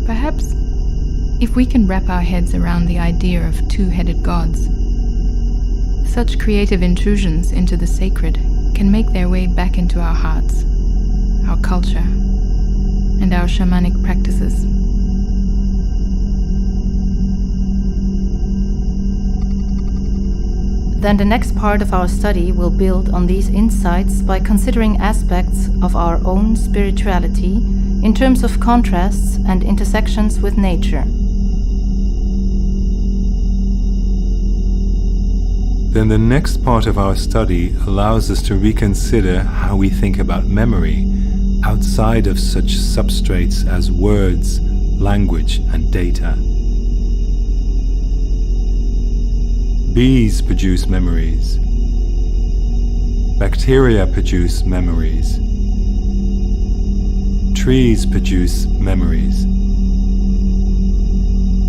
Perhaps, if we can wrap our heads around the idea of two-headed gods, such creative intrusions into the sacred can make their way back into our hearts, our culture, and our shamanic practices. Then the next part of our study will build on these insights by considering aspects of our own spirituality in terms of contrasts and intersections with nature. Then the next part of our study allows us to reconsider how we think about memory outside of such substrates as words, language, and data. Bees produce memories. Bacteria produce memories. Trees produce memories.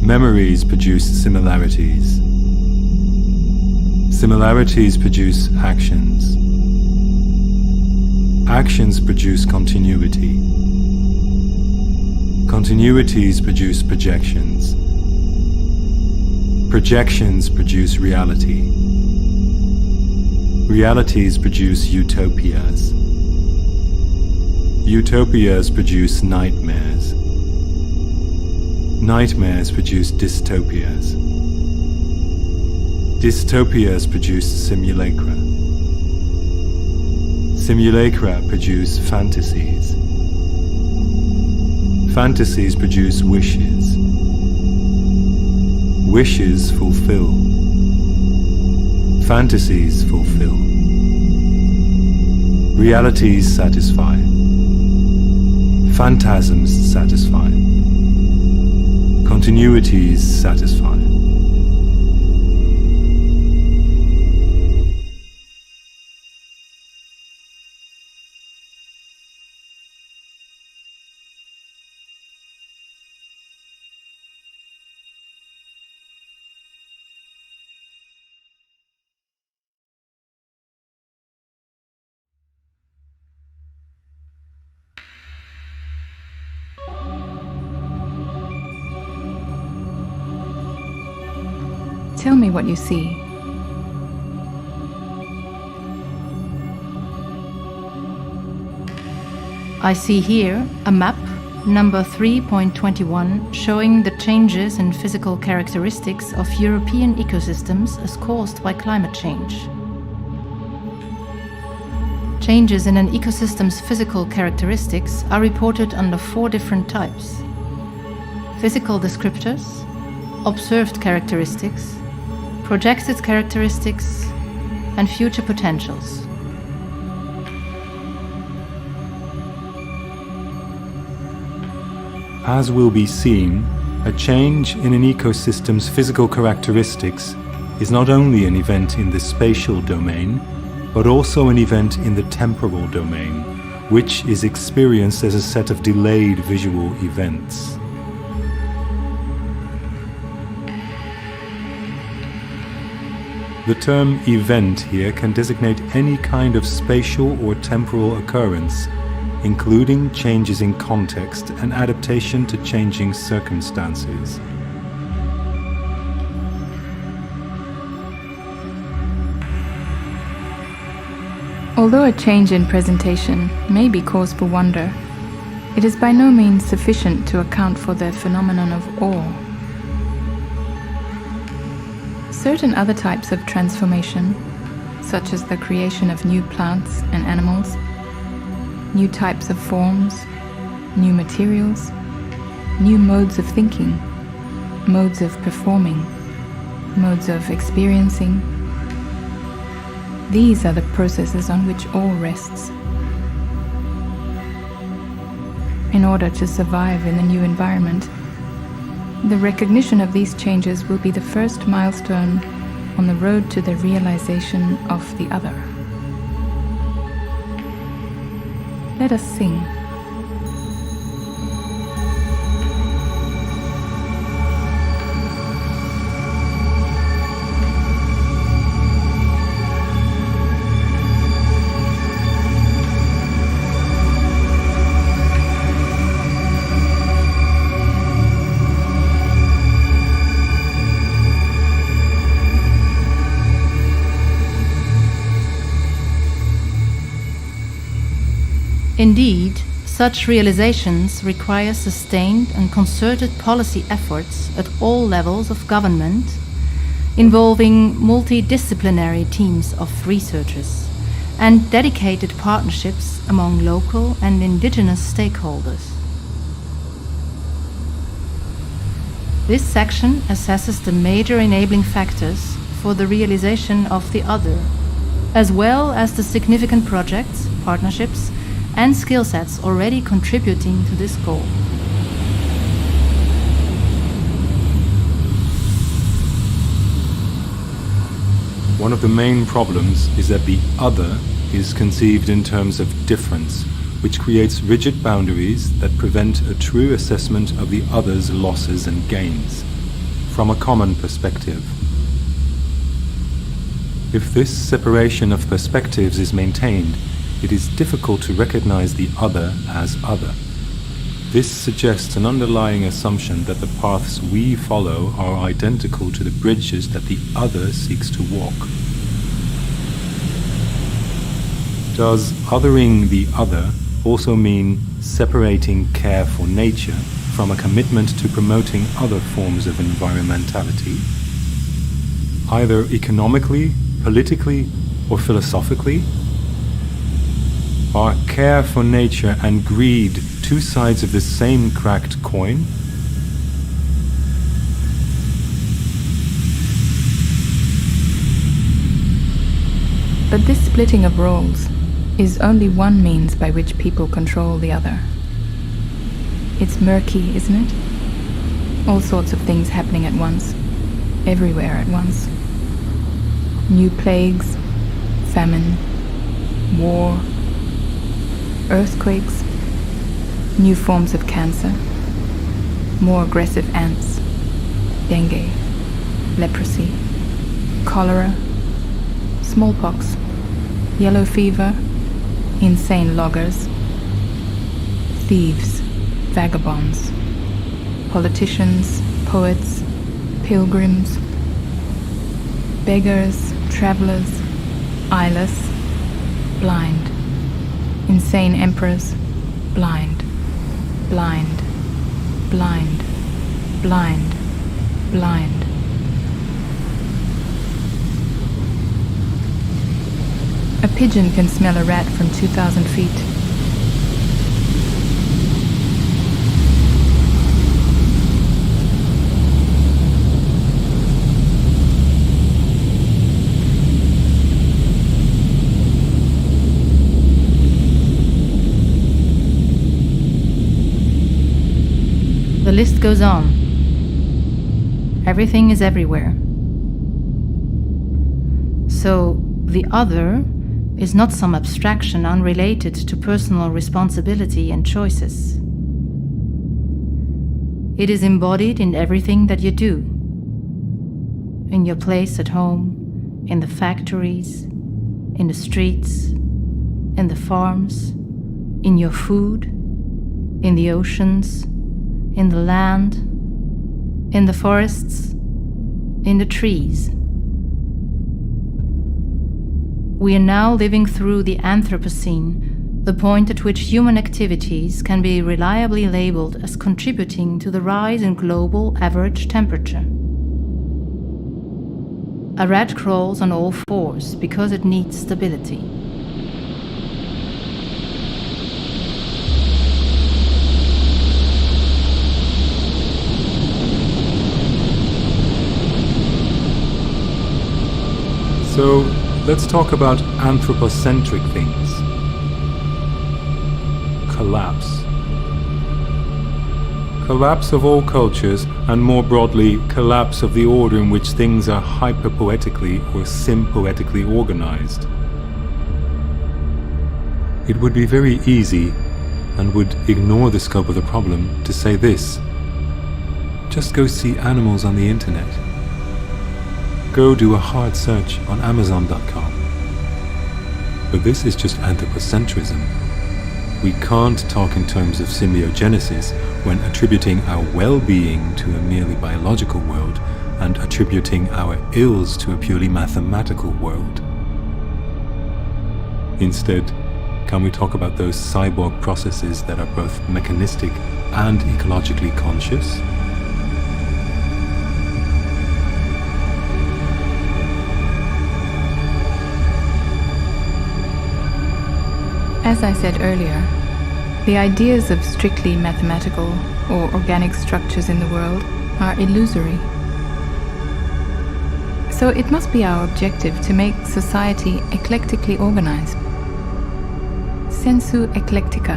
Memories produce similarities. Similarities produce actions. Actions produce continuity. Continuities produce projections. Projections produce reality. Realities produce utopias. Utopias produce nightmares. Nightmares produce dystopias. Dystopias produce simulacra. Simulacra produce fantasies. Fantasies produce wishes. Wishes fulfill. Fantasies fulfill. Realities satisfy. Phantasms satisfy. Continuities satisfy. Tell me what you see. I see here a map, number 3.21, showing the changes in physical characteristics of European ecosystems as caused by climate change. Changes in an ecosystem's physical characteristics are reported under 4 different types: physical descriptors, observed characteristics, projected characteristics, and future potentials. As will be seen, a change in an ecosystem's physical characteristics is not only an event in the spatial domain, but also an event in the temporal domain, which is experienced as a set of delayed visual events. The term event here can designate any kind of spatial or temporal occurrence, including changes in context and adaptation to changing circumstances. Although a change in presentation may be cause for wonder, it is by no means sufficient to account for the phenomenon of awe. Certain other types of transformation, such as the creation of new plants and animals, new types of forms, new materials, new modes of thinking, modes of performing, modes of experiencing. These are the processes on which all rests. In order to survive in the new environment, the recognition of these changes will be the first milestone on the road to the realization of the other. Let us sing. Indeed, such realizations require sustained and concerted policy efforts at all levels of government, involving multidisciplinary teams of researchers and dedicated partnerships among local and indigenous stakeholders. This section assesses the major enabling factors for the realization of the other, as well as the significant projects, partnerships, and skill sets already contributing to this goal. One of the main problems is that the other is conceived in terms of difference, which creates rigid boundaries that prevent a true assessment of the other's losses and gains from a common perspective. If this separation of perspectives is maintained, it is difficult to recognize the other as other. This suggests an underlying assumption that the paths we follow are identical to the bridges that the other seeks to walk. Does othering the other also mean separating care for nature from a commitment to promoting other forms of environmentality, either economically, politically, or philosophically? Are care for nature and greed two sides of the same cracked coin? But this splitting of roles is only one means by which people control the other. It's murky, isn't it? All sorts of things happening at once, everywhere at once. New plagues, famine, war, earthquakes, new forms of cancer, more aggressive ants, dengue, leprosy, cholera, smallpox, yellow fever, insane loggers, thieves, vagabonds, politicians, poets, pilgrims, beggars, travelers, eyeless, blind, insane emperors, blind, blind, blind, blind, blind. A pigeon can smell a rat from 2,000 feet. The list goes on. Everything is everywhere. So, the other is not some abstraction unrelated to personal responsibility and choices. It is embodied in everything that you do. In your place at home, in the factories, in the streets, in the farms, in your food, in the oceans, in the land, in the forests, in the trees. We are now living through the Anthropocene, the point at which human activities can be reliably labeled as contributing to the rise in global average temperature. A rat crawls on all fours because it needs stability. So, let's talk about anthropocentric things. Collapse. Collapse of all cultures, and more broadly, collapse of the order in which things are hyperpoetically or sympoetically organized. It would be very easy, and would ignore the scope of the problem, to say this: just go see animals on the internet. Go do a hard search on Amazon.com. But this is just anthropocentrism. We can't talk in terms of symbiogenesis when attributing our well-being to a merely biological world and attributing our ills to a purely mathematical world. Instead, can we talk about those cyborg processes that are both mechanistic and ecologically conscious? As I said earlier, the ideas of strictly mathematical or organic structures in the world are illusory. So it must be our objective to make society eclectically organized. Sensu eclectica,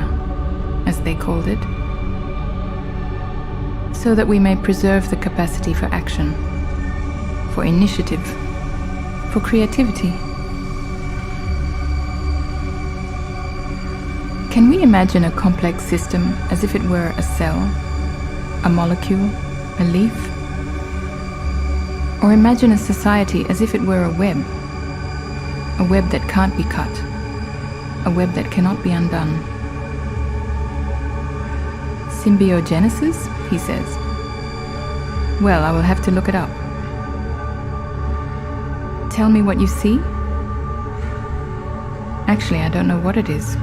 as they called it, so that we may preserve the capacity for action, for initiative, for creativity. Can we imagine a complex system as if it were a cell, a molecule, a leaf? Or imagine a society as if it were a web that can't be cut, a web that cannot be undone? Symbiogenesis, he says. Well, I will have to look it up. Tell me what you see? Actually, I don't know what it is.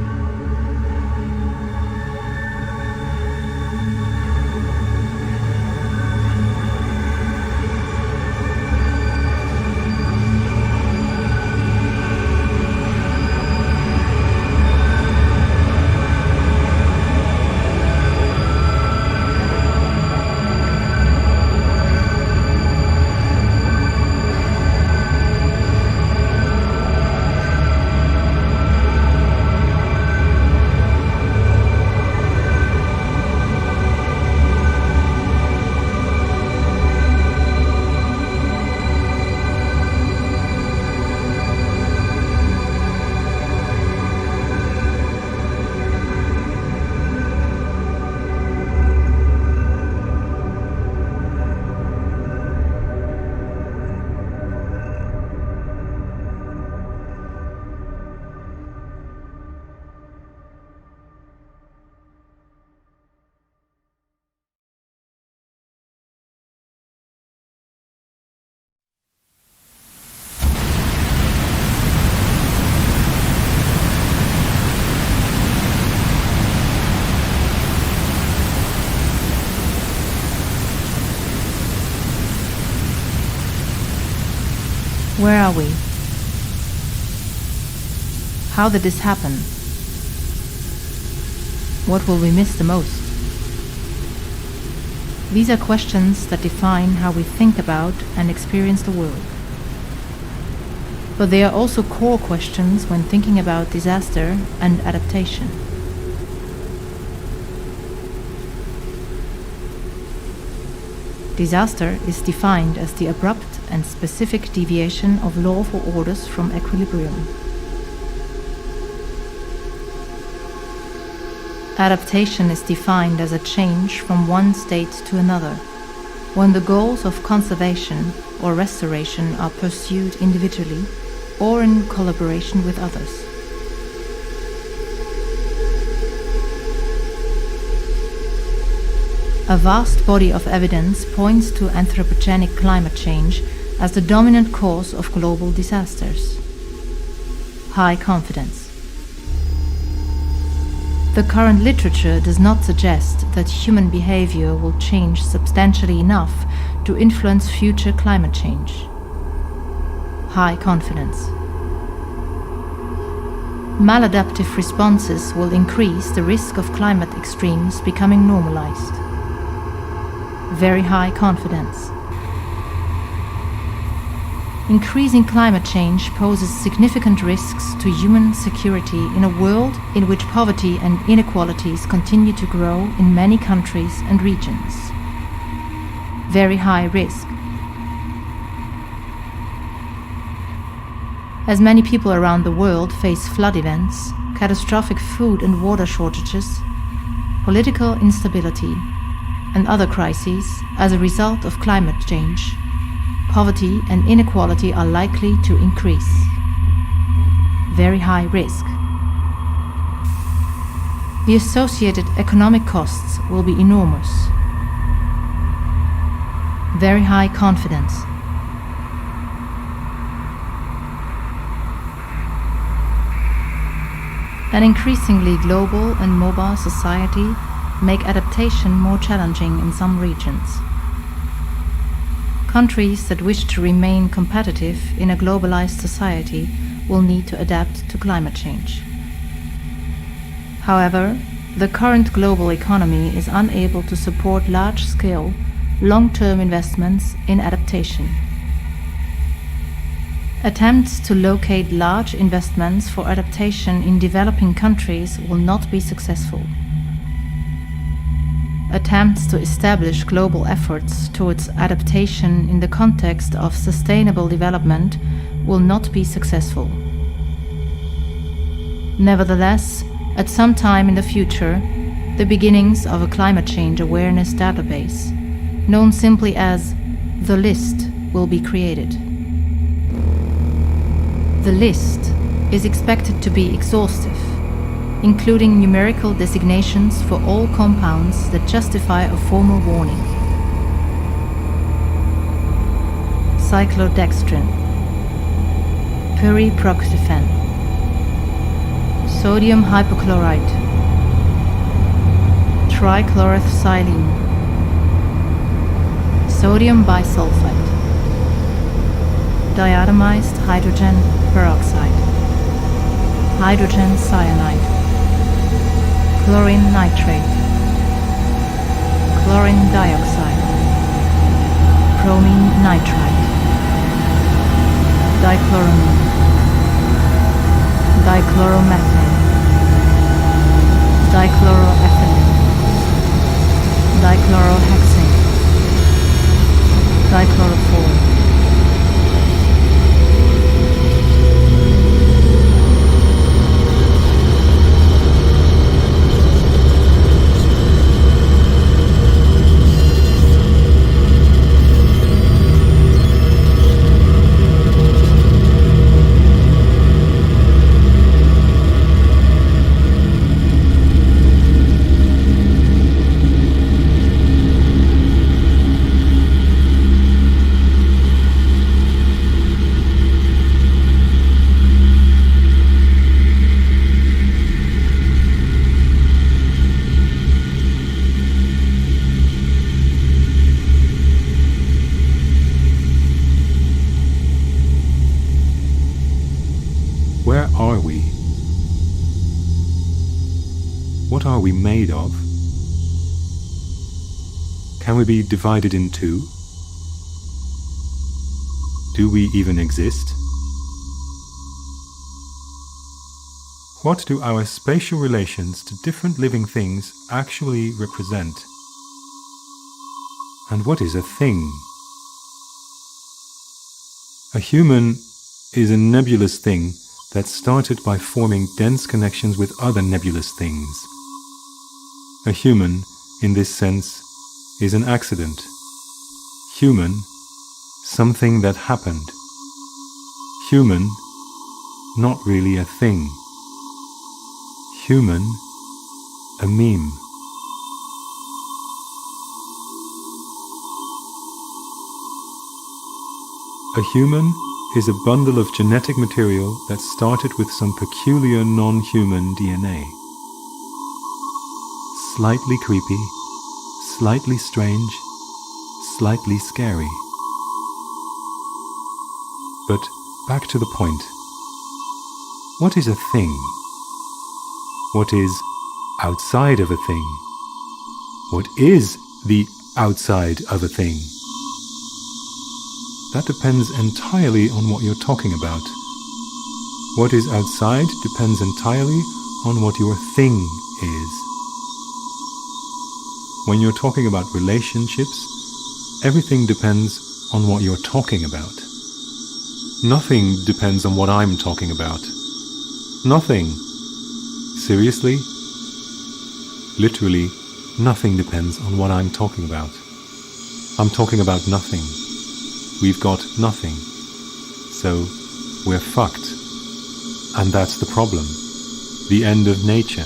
Where are we? How did this happen? What will we miss the most? These are questions that define how we think about and experience the world. But they are also core questions when thinking about disaster and adaptation. Disaster is defined as the abrupt and specific deviation of lawful orders from equilibrium. Adaptation is defined as a change from one state to another, when the goals of conservation or restoration are pursued individually or in collaboration with others. A vast body of evidence points to anthropogenic climate change as the dominant cause of global disasters. High confidence. The current literature does not suggest that human behavior will change substantially enough to influence future climate change. High confidence. Maladaptive responses will increase the risk of climate extremes becoming normalized. Very high confidence. Increasing climate change poses significant risks to human security in a world in which poverty and inequalities continue to grow in many countries and regions. Very high risk. As many people around the world face flood events, catastrophic food and water shortages, political instability, and other crises as a result of climate change, poverty and inequality are likely to increase. Very high risk. The associated economic costs will be enormous. Very high confidence. An increasingly global and mobile society make adaptation more challenging in some regions. Countries that wish to remain competitive in a globalized society will need to adapt to climate change. However, the current global economy is unable to support large-scale, long-term investments in adaptation. Attempts to locate large investments for adaptation in developing countries will not be successful. Attempts to establish global efforts towards adaptation in the context of sustainable development will not be successful. Nevertheless, at some time in the future, the beginnings of a climate change awareness database, known simply as the list, will be created. The list is expected to be exhaustive, including numerical designations for all compounds that justify a formal warning. Cyclodextrin, pyriproxyfen, sodium hypochlorite, trichloroethylene, sodium bisulfite, diatomized hydrogen peroxide, hydrogen cyanide, chlorine nitrate, chlorine dioxide, bromine nitride, dichloramine, dichloromethane, dichloroethylene, dichlorohexane, dichlorophore. Where are we? What are we made of? Can we be divided in two? Do we even exist? What do our spatial relations to different living things actually represent? And what is a thing? A human is a nebulous thing that started by forming dense connections with other nebulous things. A human, in this sense, is an accident. Human, something that happened. Human, not really a thing. Human, a meme. A human is a bundle of genetic material that started with some peculiar non-human DNA. Slightly creepy, slightly strange, slightly scary. But back to the point. What is a thing? What is outside of a thing? What is the outside of a thing? That depends entirely on what you're talking about. What is outside depends entirely on what your thing is. When you're talking about relationships, everything depends on what you're talking about. Nothing depends on what I'm talking about. Nothing. Seriously? Literally, nothing depends on what I'm talking about. I'm talking about nothing. We've got nothing. So, we're fucked. And that's the problem. The end of nature.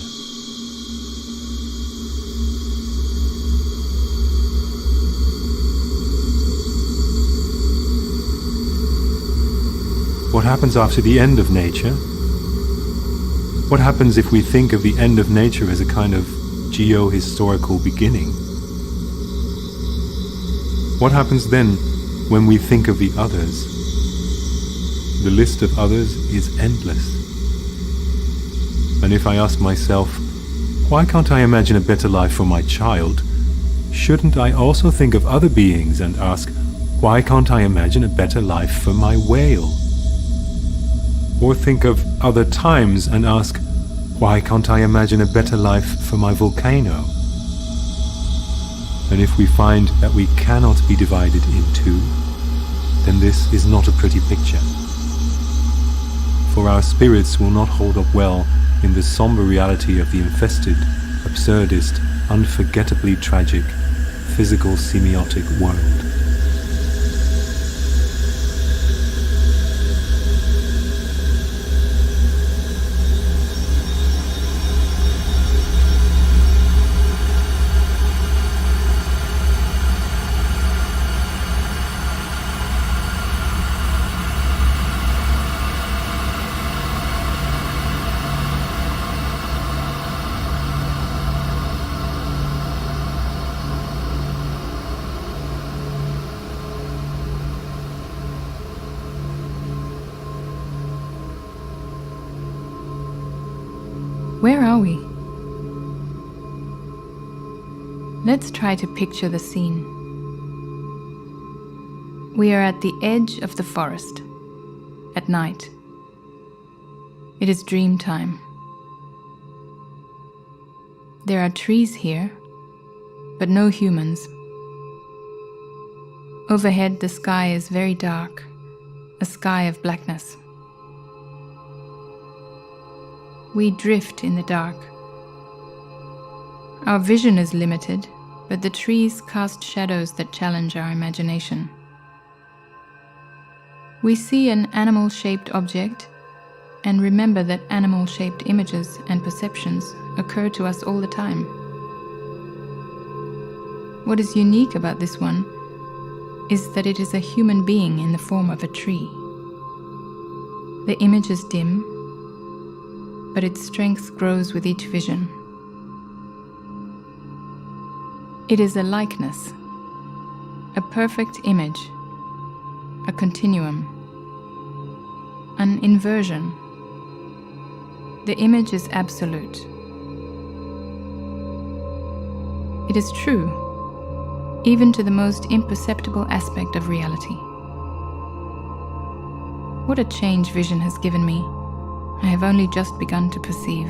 What happens after the end of nature? What happens if we think of the end of nature as a kind of geo-historical beginning? What happens then when we think of the others? The list of others is endless. And if I ask myself, why can't I imagine a better life for my child? Shouldn't I also think of other beings and ask, why can't I imagine a better life for my whale? Or think of other times and ask, why can't I imagine a better life for my volcano? And if we find that we cannot be divided in two, then this is not a pretty picture. For our spirits will not hold up well in the somber reality of the infested, absurdist, unforgettably tragic, physical semiotic world. Where are we? Let's try to picture the scene. We are at the edge of the forest, at night. It is dream time. There are trees here, but no humans. Overhead, the sky is very dark, a sky of blackness. We drift in the dark. Our vision is limited, but the trees cast shadows that challenge our imagination. We see an animal-shaped object and remember that animal-shaped images and perceptions occur to us all the time. What is unique about this one is that it is a human being in the form of a tree. The image is dim, but its strength grows with each vision. It is a likeness, a perfect image, a continuum, an inversion. The image is absolute. It is true, even to the most imperceptible aspect of reality. What a change vision has given me. I have only just begun to perceive.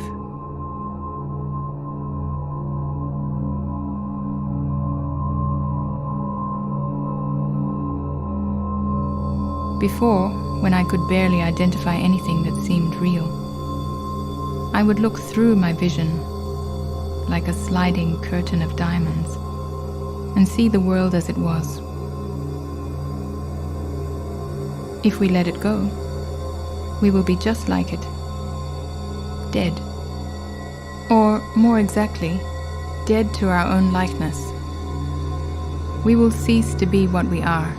Before, when I could barely identify anything that seemed real, I would look through my vision like a sliding curtain of diamonds and see the world as it was. If we let it go, we will be just like it. Dead. Or, more exactly, dead to our own likeness. We will cease to be what we are,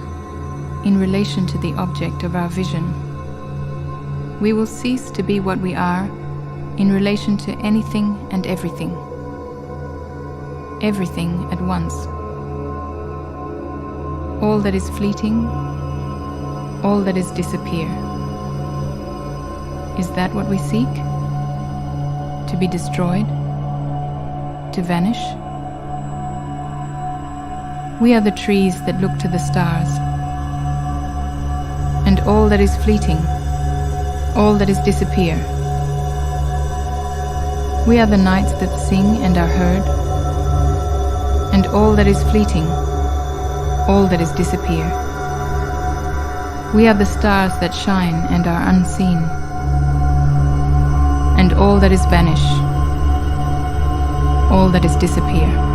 in relation to the object of our vision. We will cease to be what we are, in relation to anything and everything. Everything at once. All that is fleeting, all that is disappear. Is that what we seek? To be destroyed? To vanish? We are the trees that look to the stars. And all that is fleeting, all that is disappear. We are the nights that sing and are heard. And all that is fleeting, all that is disappear. We are the stars that shine and are unseen. And all that is vanish, all that is disappear.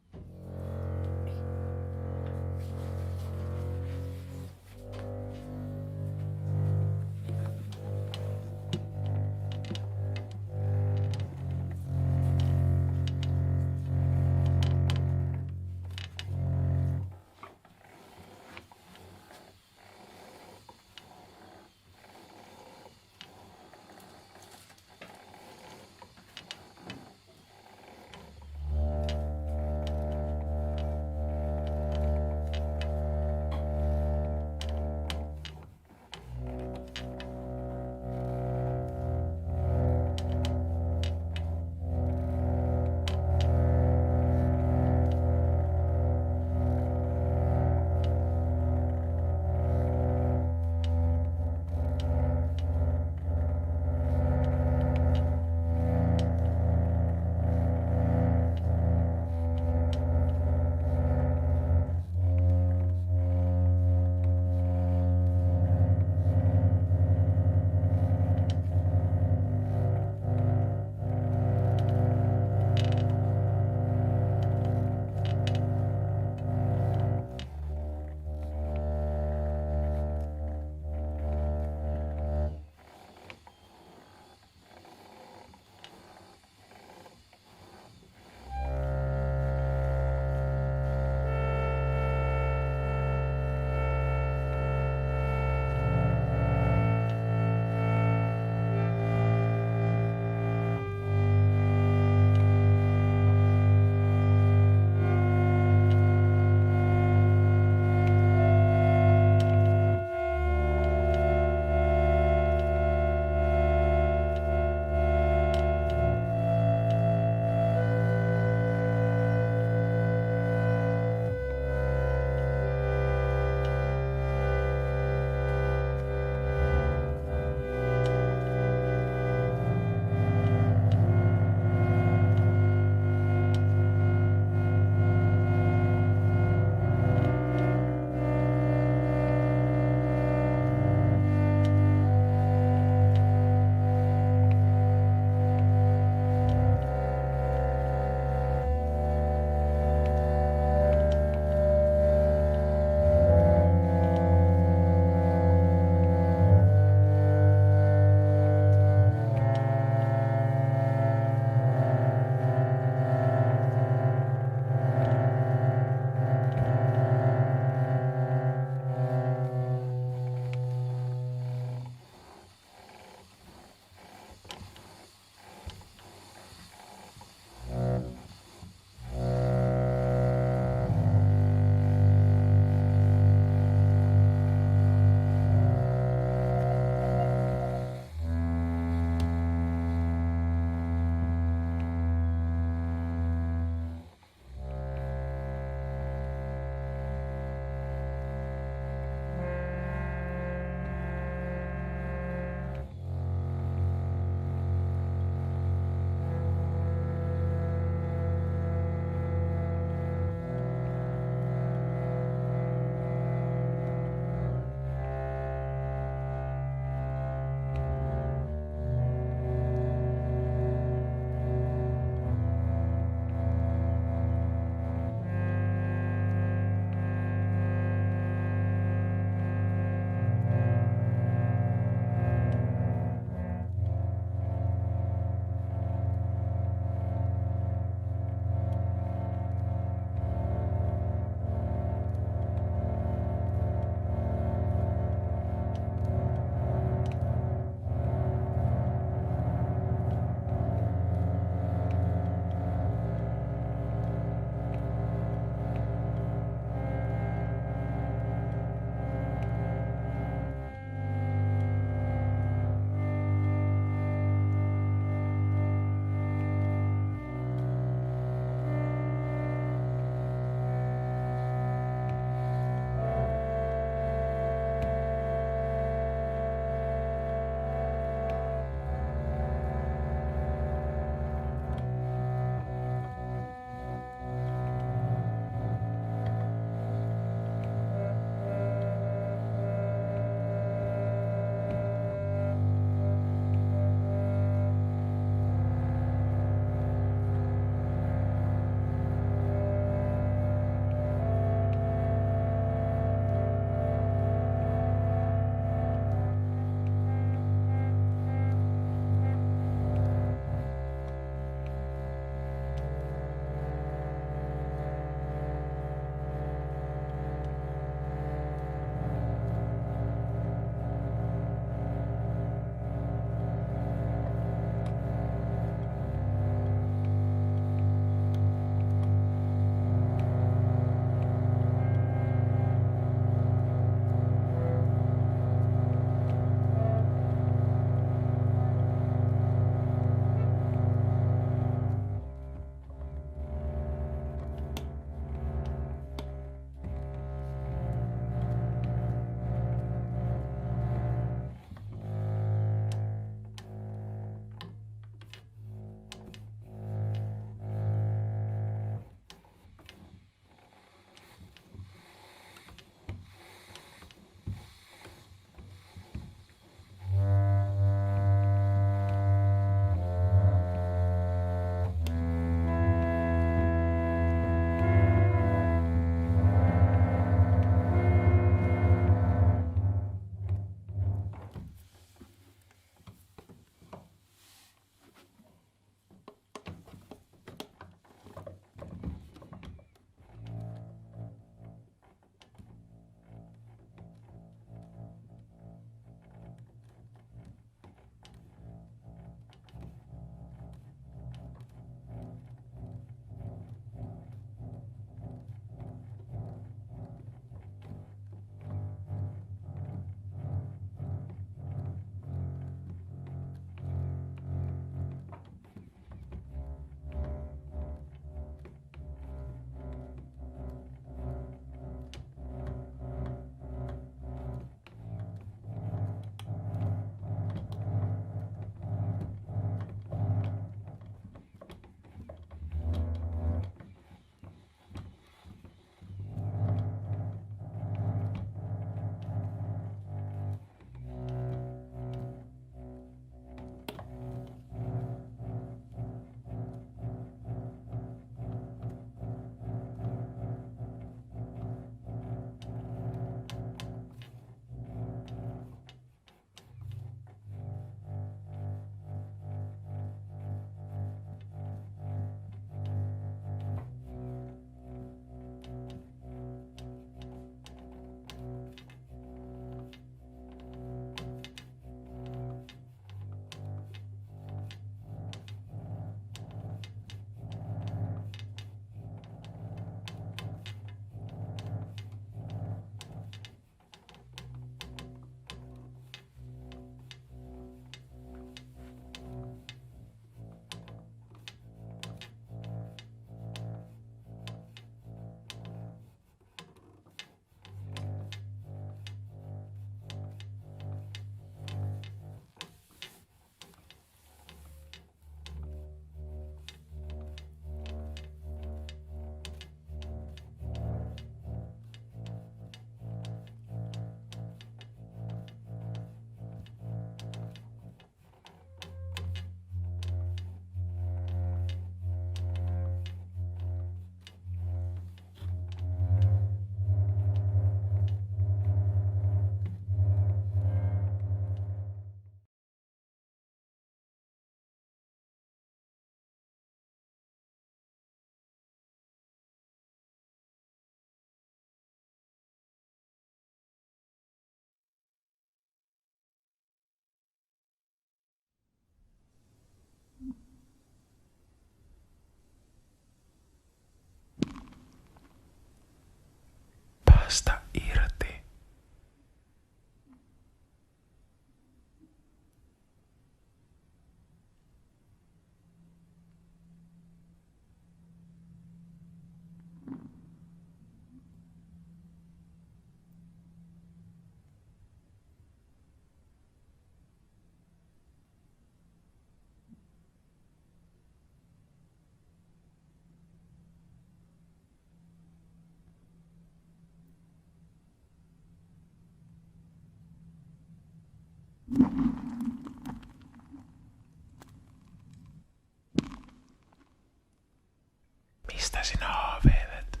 Mistä sinä haaveilet?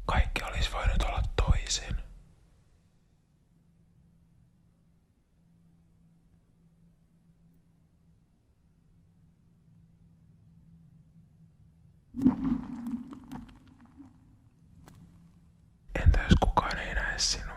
Kaikki olisi voinut olla toisin. Entä jos kukaan ei näe sinua?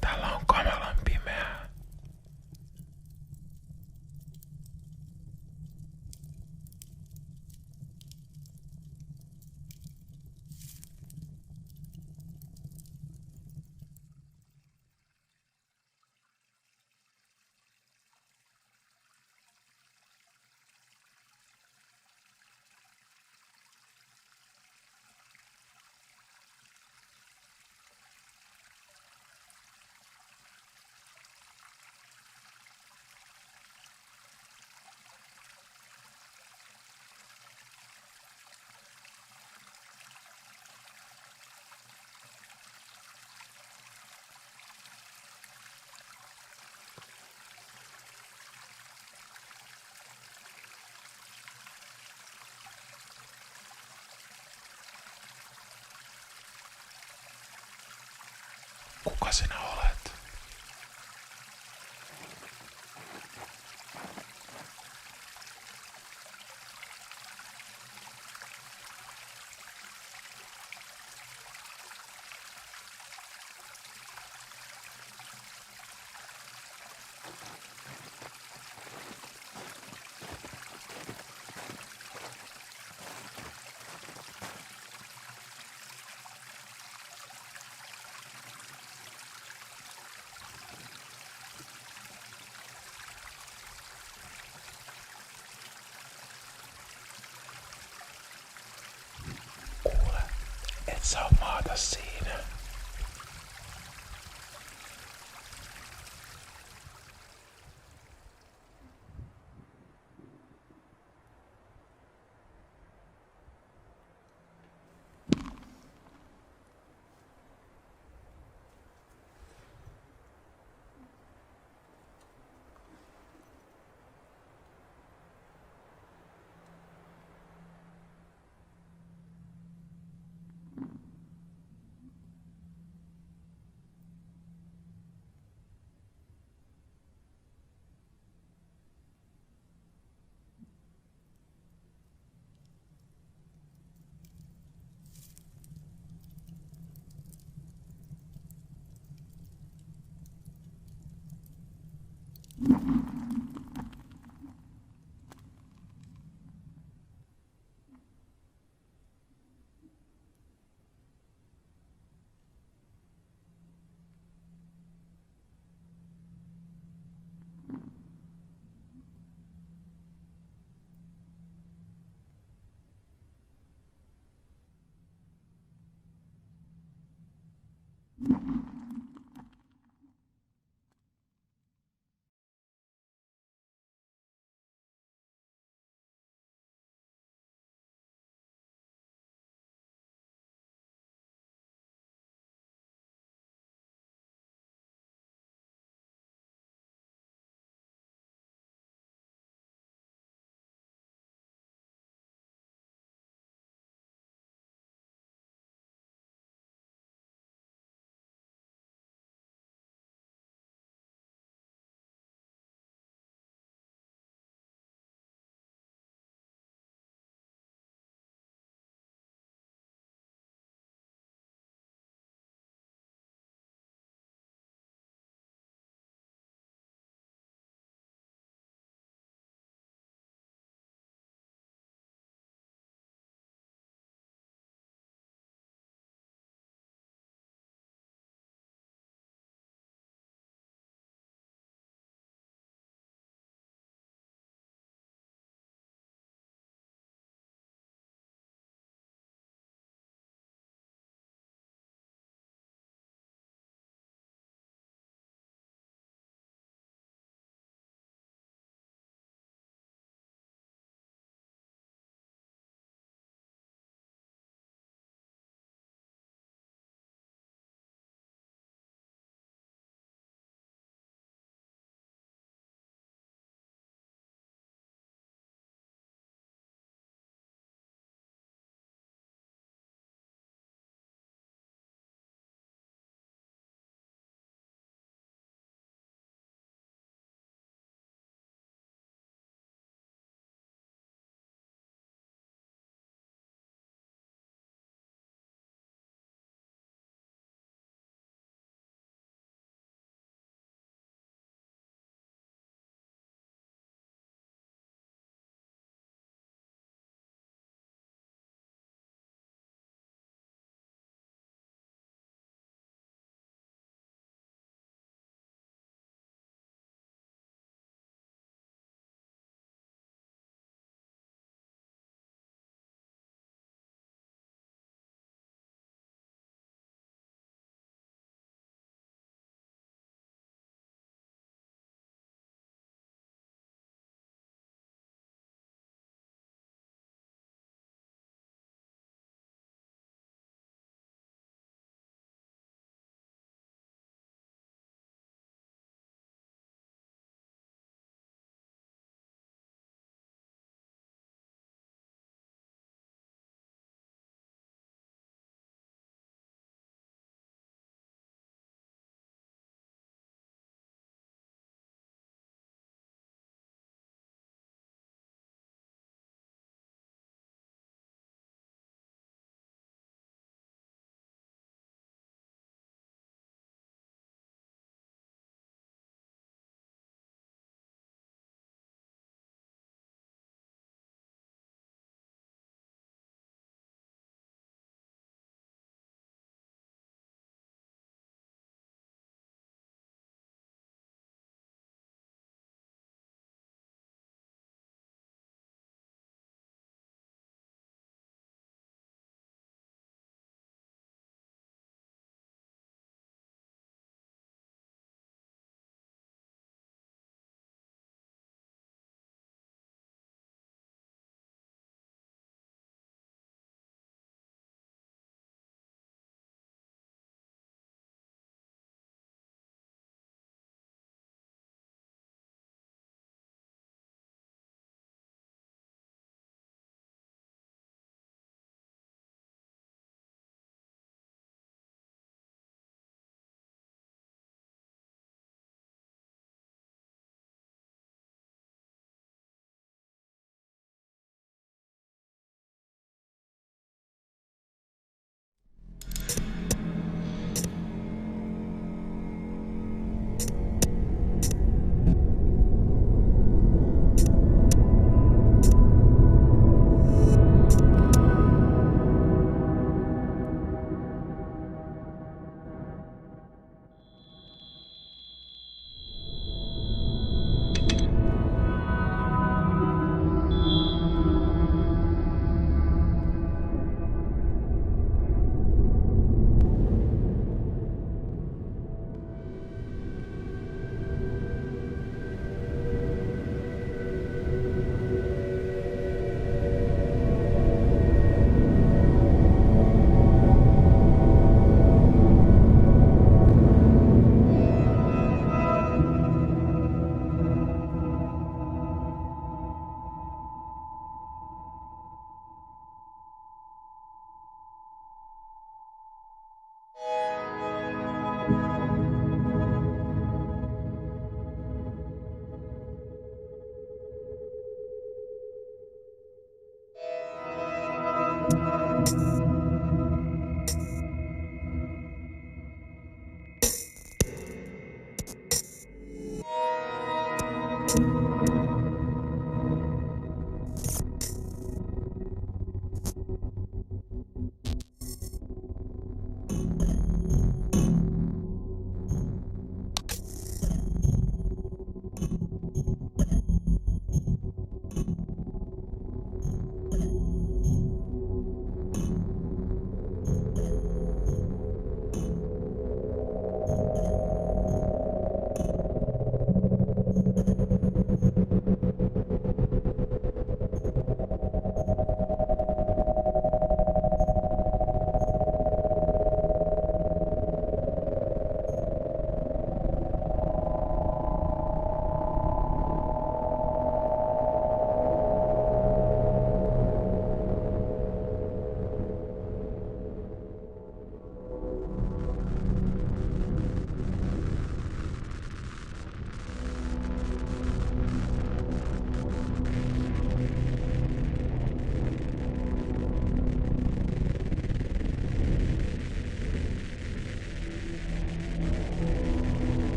Täällä on kamalan pimeää. Kuka sinä olet? Kuule, et saa maata siinä.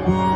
Thank you.